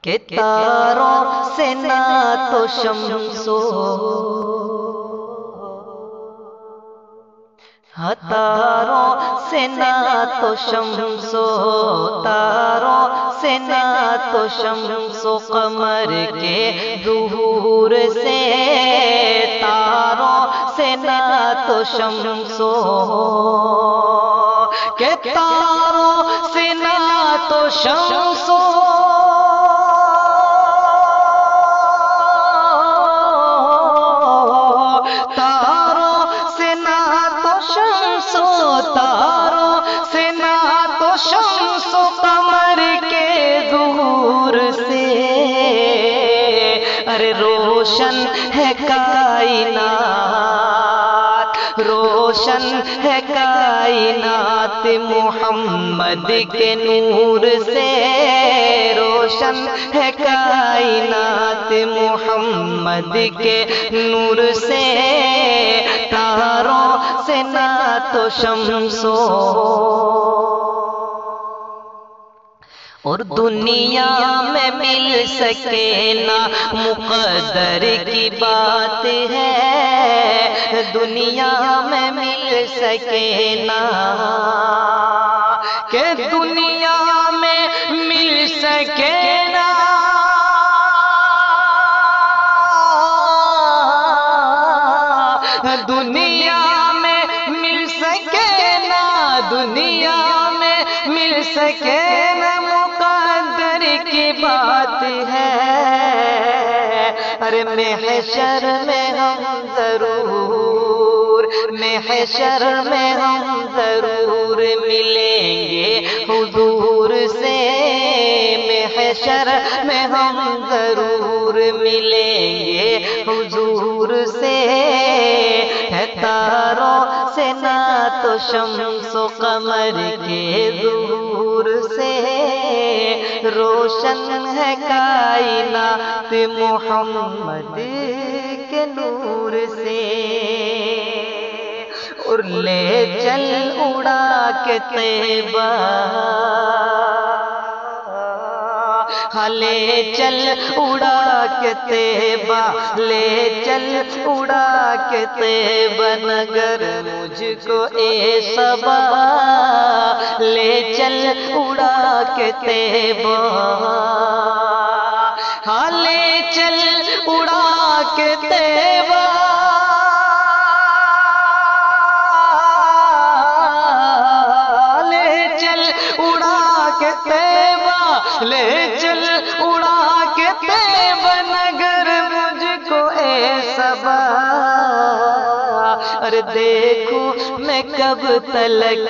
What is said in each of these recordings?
کہ تاروں سے نہ تو شمسو تاروں سے نہ تو شمسو تاروں سے نہ تو شمسو قمر کے ظہور سے تاروں سے نہ تو شمسو کہ تاروں سے نہ تو شمسو تاروں سے نہ تو شمس و قمر کے ظہور سے ارے روشن ہے کائنات روشن ہے کائنات محمد کے نور سے روشن ہے کائنات محمد کے نور سے تاروں سے نہ تو شمسو اور دنیا میں مل سکے نہ مقدر کی بات ہے دنیا میں مل سکے نہ کہ دنیا میں مل سکے نہ دنیا میں مل سکے نہ دنیا میں مل سکے نہ مقدر کی بات ہے ارے محشر میں ہم ضرور محشر میں ہم ضرور ملیں گے حضور سے محشر میں ہم ضرور ملیں گے حضور سے تاروں سے نہ تو شمس و قمر کے ظہور سے روشن ہے کائنات محمد کے نور سے اور لے چل اڑا کے طیبہ لے چل اڑا کے طیبہ لے چل اڑا کے طیبہ نگر مجھ کو اے صبا لے چل اڑا کے طیبہ لے چل اڑا کے طیبہ لے چل اڑا کے طیبہ لے چل اڑا کے طیبہ نگر مجھ کو اے صبا ارے دیکھوں میں کب تلک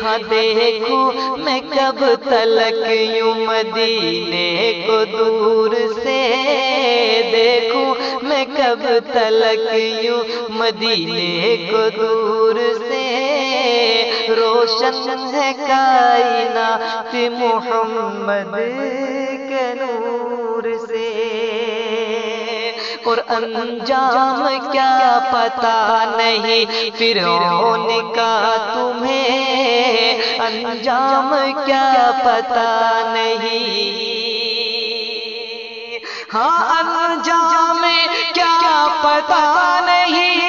ہاں دیکھوں میں کب تلک یوں مدینے کو دور سے دیکھوں میں کب تلک یوں مدینے کو دور سے روشن ہے کائنات محمد کے نور سے اور انجام کیا پتہ نہیں فرعون کا تمہیں انجام کیا پتہ نہیں ہاں انجام کیا پتہ نہیں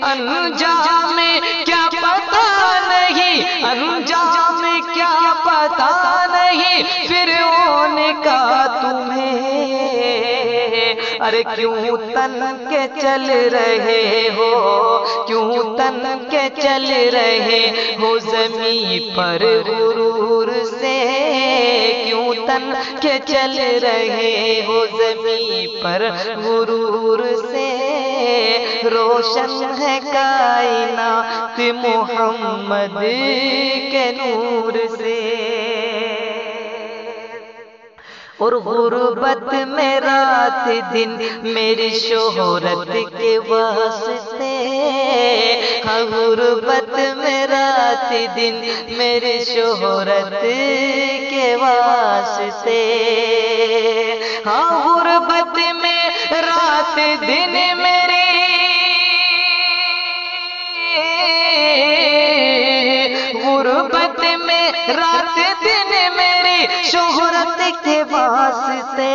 انجام کیا پتہ نہیں انجام کیا پتہ نہیں فرعون کا تمہیں ارے کیوں تن کے چل رہے ہو کیوں تن کے چل رہے ہو زمین پر غرور سے کیوں تن کے چل رہے ہو زمین پر غرور سے روشن ہے کائنات محمد کے نور سے اور غربت میں رات دن میری شہرت کے واسطے ہاں غربت میں رات دن میری شہرت کے واسطے ہاں غربت میں رات دن میری غربت رات دن میری شہرت کے واسطے،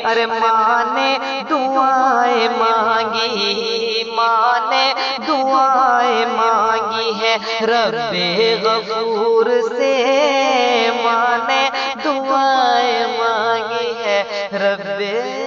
ارے ماں نے دعائیں مانگی، ماں نے دعائیں مانگی ہے رب غفور سے، ماں نے دعائیں مانگی ہے رب